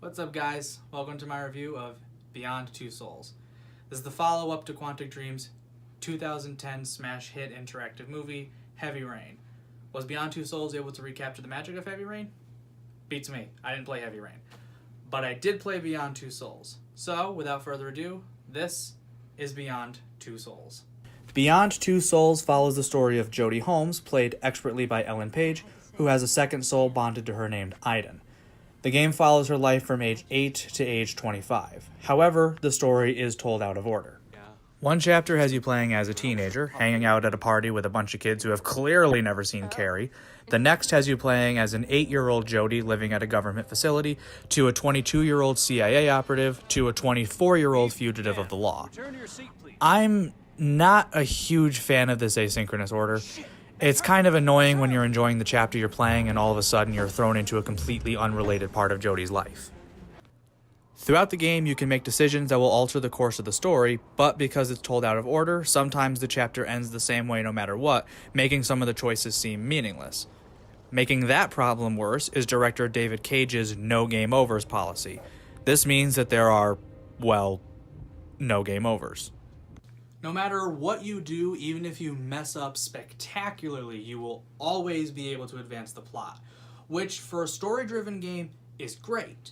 What's up, guys? Welcome to my review of Beyond Two Souls. This is the follow-up to Quantic Dream's 2010 smash hit interactive movie, Heavy Rain. Was Beyond Two Souls able to recapture the magic of Heavy Rain? Beats me. I didn't play Heavy Rain. But I did play Beyond Two Souls. So, without further ado, this is Beyond Two Souls. Beyond Two Souls follows the story of Jodie Holmes, played expertly by Ellen Page, who has a second soul bonded to her named Aiden. The game follows her life from age 8 to age 25. However, the story is told out of order. One chapter has you playing as a teenager, hanging out at a party with a bunch of kids who have clearly never seen Carrie. The next has you playing as an 8-year-old Jodie living at a government facility, to a 22-year-old CIA operative, to a 24-year-old fugitive of the law. I'm not a huge fan of this asynchronous order. It's kind of annoying when you're enjoying the chapter you're playing and all of a sudden you're thrown into a completely unrelated part of Jodie's life. Throughout the game, you can make decisions that will alter the course of the story, but because it's told out of order, sometimes the chapter ends the same way no matter what, making some of the choices seem meaningless. Making that problem worse is director David Cage's no game overs policy. This means that there are, well, no game overs. No matter what you do, even if you mess up spectacularly, you will always be able to advance the plot, which for a story-driven game is great.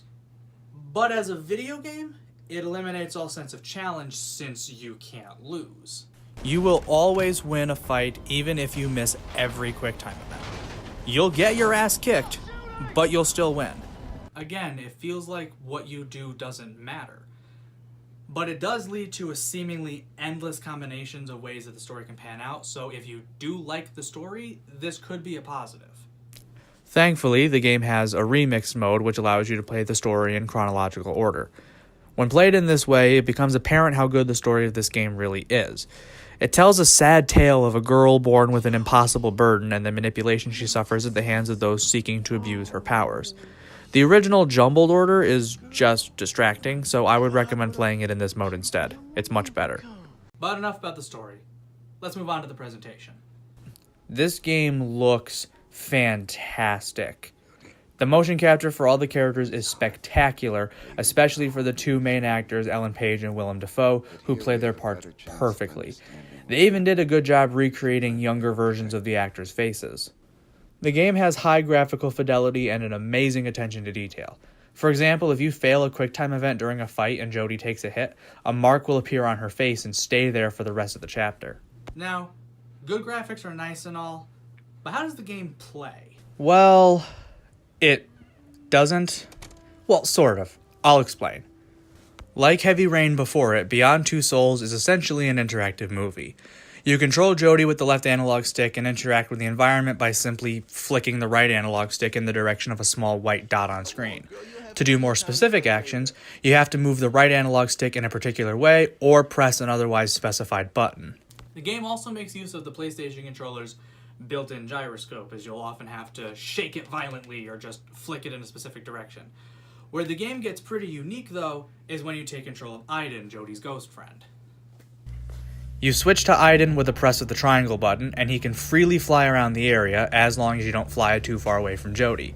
But as a video game, it eliminates all sense of challenge since you can't lose. You will always win a fight even if you miss every QuickTime event. You'll get your ass kicked, but you'll still win. Again, it feels like what you do doesn't matter. But it does lead to a seemingly endless combinations of ways that the story can pan out, so if you do like the story, this could be a positive. Thankfully, the game has a remixed mode which allows you to play the story in chronological order. When played in this way, it becomes apparent how good the story of this game really is. It tells a sad tale of a girl born with an impossible burden and the manipulation she suffers at the hands of those seeking to abuse her powers. The original jumbled order is just distracting, so I would recommend playing it in this mode instead. It's much better. But enough about the story. Let's move on to the presentation. This game looks fantastic. The motion capture for all the characters is spectacular, especially for the two main actors, Ellen Page and Willem Dafoe, who played their parts perfectly. They even did a good job recreating younger versions of the actors' faces. The game has high graphical fidelity and an amazing attention to detail. For example, if you fail a QuickTime event during a fight and Jodie takes a hit, a mark will appear on her face and stay there for the rest of the chapter. Now, good graphics are nice and all, but how does the game play? Well, it doesn't. Well, sort of. I'll explain. Like Heavy Rain before it, Beyond Two Souls is essentially an interactive movie. You control Jodie with the left analog stick and interact with the environment by simply flicking the right analog stick in the direction of a small white dot on screen. To do more specific actions, you have to move the right analog stick in a particular way or press an otherwise specified button. The game also makes use of the PlayStation controller's built-in gyroscope, as you'll often have to shake it violently or just flick it in a specific direction. Where the game gets pretty unique, though, is when you take control of Aiden, Jodie's ghost friend. You switch to Aiden with a press of the triangle button, and he can freely fly around the area as long as you don't fly too far away from Jodie.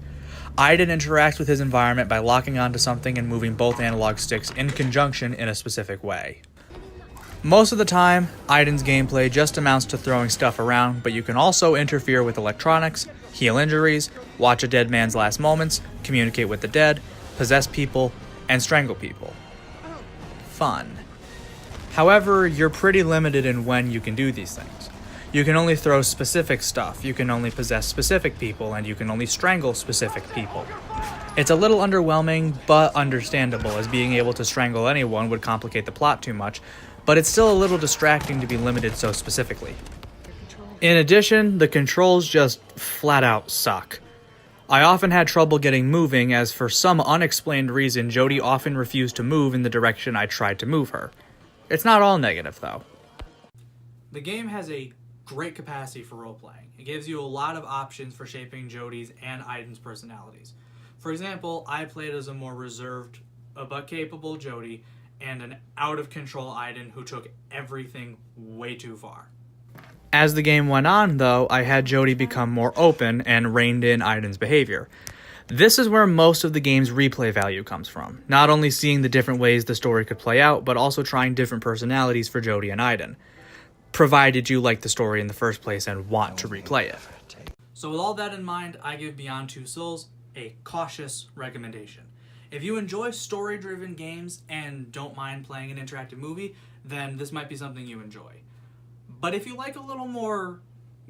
Aiden interacts with his environment by locking onto something and moving both analog sticks in conjunction in a specific way. Most of the time, Aiden's gameplay just amounts to throwing stuff around, but you can also interfere with electronics, heal injuries, watch a dead man's last moments, communicate with the dead, possess people, and strangle people. Fun. However, you're pretty limited in when you can do these things. You can only throw specific stuff, you can only possess specific people, and you can only strangle specific people. It's a little underwhelming, but understandable, as being able to strangle anyone would complicate the plot too much, but it's still a little distracting to be limited so specifically. In addition, the controls just flat out suck. I often had trouble getting moving, as for some unexplained reason, Jodie often refused to move in the direction I tried to move her. It's not all negative, though. The game has a great capacity for role-playing. It gives you a lot of options for shaping Jodie's and Aiden's personalities. For example, I played as a more reserved but capable Jodie and an out-of-control Aiden who took everything way too far. As the game went on, though, I had Jodie become more open and reined in Aiden's behavior. This is where most of the game's replay value comes from, not only seeing the different ways the story could play out, but also trying different personalities for Jodie and Aiden, provided you like the story in the first place and want to replay it. So with all that in mind, I give Beyond Two Souls a cautious recommendation. If you enjoy story-driven games and don't mind playing an interactive movie, then this might be something you enjoy. But if you like a little more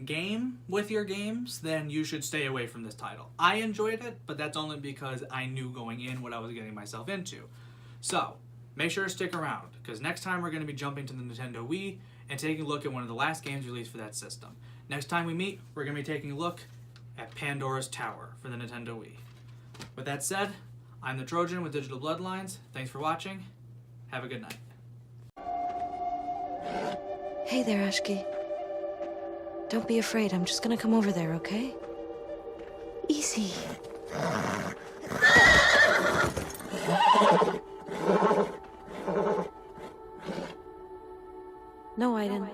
game with your games, then you should stay away from this title. I enjoyed it, but that's only because I knew going in what I was getting myself into. So, make sure to stick around, because next time we're going to be jumping to the Nintendo Wii and taking a look at one of the last games released for that system. Next time we meet, we're going to be taking a look at Pandora's Tower for the Nintendo Wii. With that said, I'm the Trojan with Digital Bloodlines. Thanks for watching. Have a good night. Hey there, Ashki. Don't be afraid. I'm just gonna come over there, okay? Easy. No, Aiden.